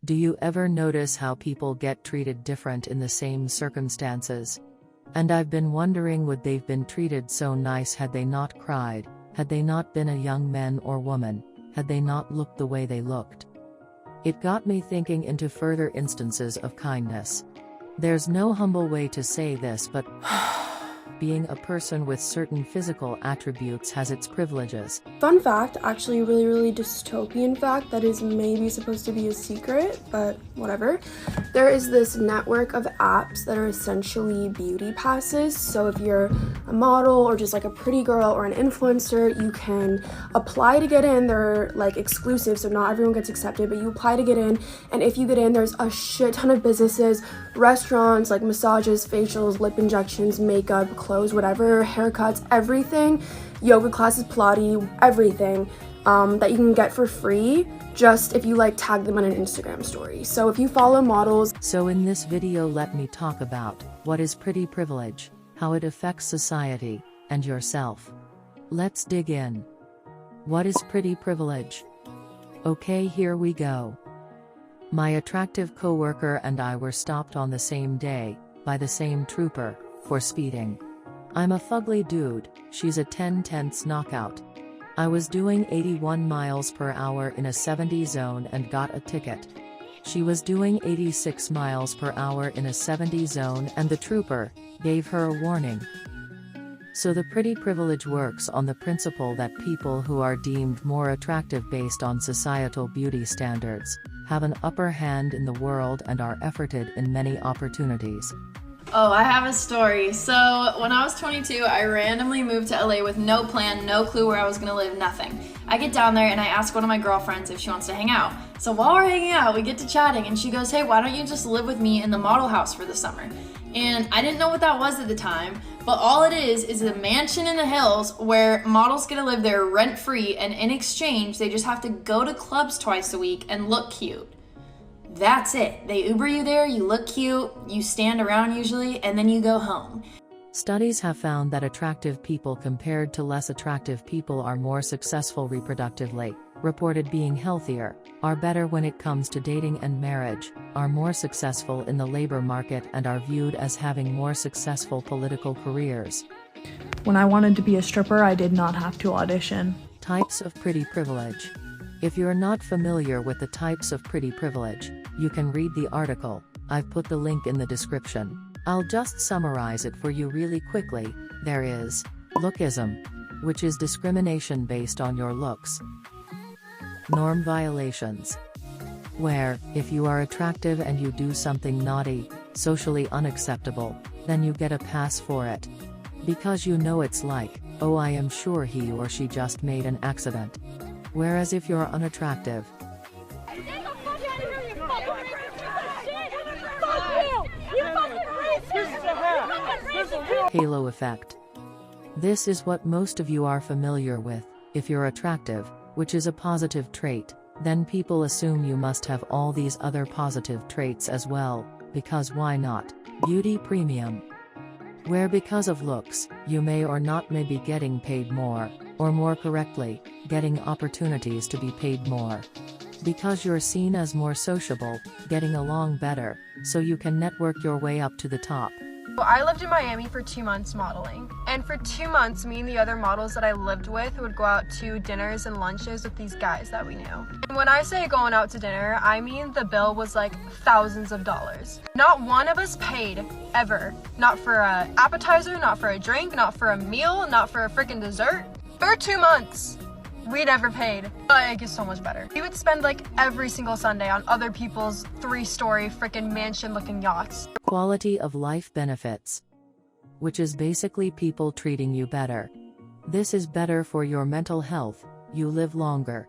Do you ever notice how people get treated different in the same circumstances? And I've been wondering, would they've been treated so nice had they not cried, had they not been a young man or woman, had they not looked the way they looked? It got me thinking into further instances of kindness. There's no humble way to say this, but being a person with certain physical attributes has its privileges. Fun fact, actually really dystopian fact that is maybe supposed to be a secret, but whatever. There is this network of apps that are essentially beauty passes. So if you're a model or just like a pretty girl or an influencer, you can apply to get in. They're like exclusive, so not everyone gets accepted, but you apply to get in. And if you get in, there's a shit ton of businesses, restaurants, like massages, facials, lip injections, makeup, clothes, whatever, haircuts, everything, yoga classes, Pilates, everything that you can get for free just if you like tag them on an Instagram story. So if you follow models. So in this video, let me talk about what is pretty privilege, how it affects society, and yourself. Let's dig in. What is pretty privilege? Okay, here we go. My attractive coworker and I were stopped on the same day, by the same trooper, for speeding. I'm a fugly dude, she's a 10/10 knockout. I was doing 81 miles per hour in a 70 zone and got a ticket. She was doing 86 miles per hour in a 70 zone and the trooper gave her a warning. So the pretty privilege works on the principle that people who are deemed more attractive based on societal beauty standards have an upper hand in the world and are afforded in many opportunities. Oh, I have a story. So when I was 22, I randomly moved to LA with no plan, no clue where I was gonna live, nothing. I get down there and I ask one of my girlfriends if she wants to hang out. So while we're hanging out, we get to chatting and she goes, hey, why don't you just live with me in the model house for the summer? And I didn't know what that was at the time, but all it is a mansion in the hills where models get to live there rent-free, and in exchange, they just have to go to clubs twice a week and look cute. That's it. They Uber you there, you look cute, you stand around usually, and then you go home. Studies have found that attractive people compared to less attractive people are more successful reproductively, reported being healthier, are better when it comes to dating and marriage, are more successful in the labor market, and are viewed as having more successful political careers. When I wanted to be a stripper, I did not have to audition. Types of pretty privilege. If you're not familiar with the types of pretty privilege, you can read the article. I've put the link in the description. I'll just summarize it for you really quickly. There is lookism, which is discrimination based on your looks. Norm violations, where, if you are attractive and you do something naughty, socially unacceptable, then you get a pass for it. Because you know it's like, oh, I am sure he or she just made an accident. Whereas if you're unattractive, halo effect. This is what most of you are familiar with. If you're attractive, which is a positive trait, then people assume you must have all these other positive traits as well, because why not? Beauty premium, where because of looks, you may or not may be getting paid more, or more correctly, getting opportunities to be paid more. Because you're seen as more sociable, getting along better, so you can network your way up to the top. I lived in Miami for 2 months modeling, and for 2 months me and the other models that I lived with would go out to dinners and lunches with these guys that we knew. And when I say going out to dinner, I mean the bill was like thousands of dollars. Not one of us paid, ever. Not for an appetizer, not for a drink, not for a meal, not for a freaking dessert. For 2 months, we never paid. But it gets so much better. We would spend like every single Sunday on other people's 3-story freaking mansion looking yachts. Quality of life benefits, which is basically people treating you better. This is better for your mental health, you live longer.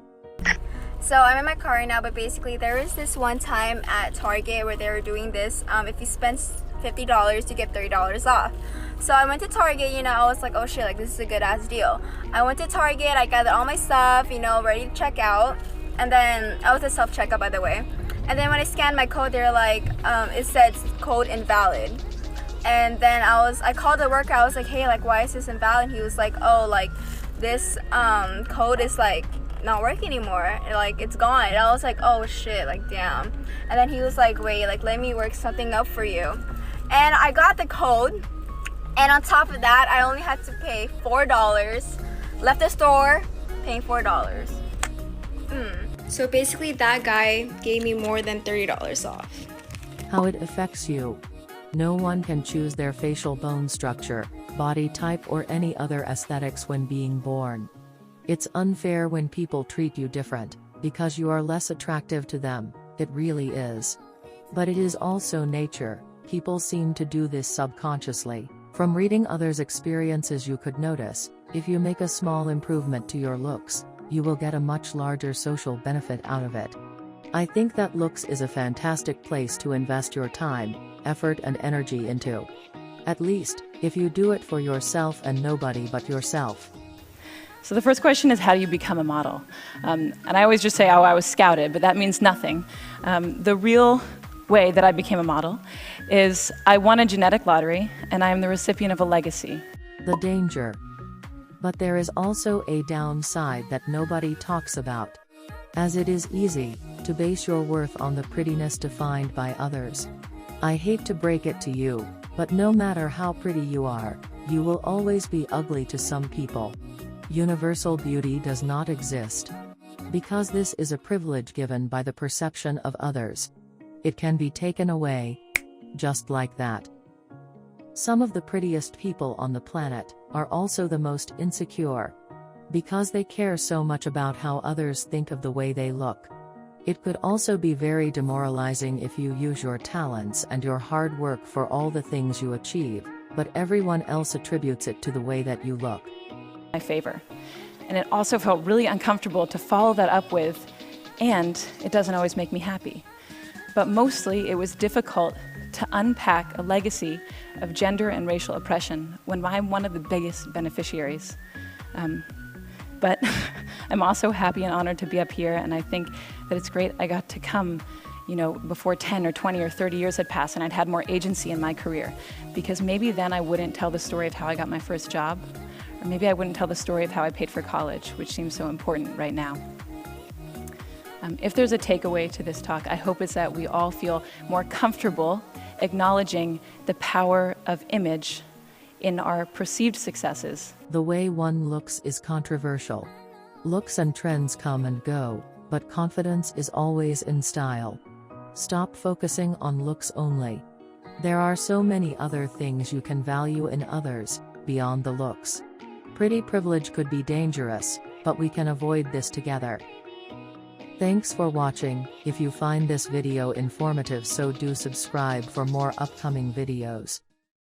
So I'm in my car right now, but basically there was this one time at Target where they were doing this, if you spend $50 you get $30 off. So I went to Target, I was like, oh shit, like this is a good ass deal. I went to Target, I gathered all my stuff, ready to check out, and then I was a self-checkout, by the way. And then when I scanned my code, they're like, it said code invalid. And then I called the worker, I was like, hey, like why is this invalid? And he was like, oh, like this code is like not work anymore. Like, it's gone. And I was like, oh shit, like, damn. And then he was like, wait, like, let me work something up for you. And I got the code. And on top of that, I only had to pay $4. Left the store paying $4. So basically, that guy gave me more than $30 off. How it affects you. No one can choose their facial bone structure, body type, or any other aesthetics when being born. It's unfair when people treat you different, because you are less attractive to them. It really is. But it is also nature. People seem to do this subconsciously. From reading others' experiences, you could notice, if you make a small improvement to your looks, you will get a much larger social benefit out of it. I think that looks is a fantastic place to invest your time, effort, and energy into. At least, if you do it for yourself and nobody but yourself. So the first question is, how do you become a model? And I always just say, oh, I was scouted, but that means nothing. The real way that I became a model is I won a genetic lottery, and I am the recipient of a legacy. The danger. But there is also a downside that nobody talks about. As it is easy to base your worth on the prettiness defined by others. I hate to break it to you, but no matter how pretty you are, you will always be ugly to some people. Universal beauty does not exist. Because this is a privilege given by the perception of others. It can be taken away. Just like that. Some of the prettiest people on the planet are also the most insecure. Because they care so much about how others think of the way they look. It could also be very demoralizing if you use your talents and your hard work for all the things you achieve, but everyone else attributes it to the way that you look. My favor. And it also felt really uncomfortable to follow that up with, and it doesn't always make me happy. But mostly it was difficult to unpack a legacy of gender and racial oppression when I'm one of the biggest beneficiaries. But I'm also happy and honored to be up here, and I think that it's great I got to come, before 10 or 20 or 30 years had passed and I'd had more agency in my career. Because maybe then I wouldn't tell the story of how I got my first job, or maybe I wouldn't tell the story of how I paid for college, which seems so important right now. If there's a takeaway to this talk, I hope it's that we all feel more comfortable acknowledging the power of image in our perceived successes. The way one looks is controversial. Looks and trends come and go, but confidence is always in style. Stop focusing on looks only. There are so many other things you can value in others, beyond the looks. Pretty privilege could be dangerous, but we can avoid this together. Thanks for watching. If you find this video informative, so do subscribe for more upcoming videos.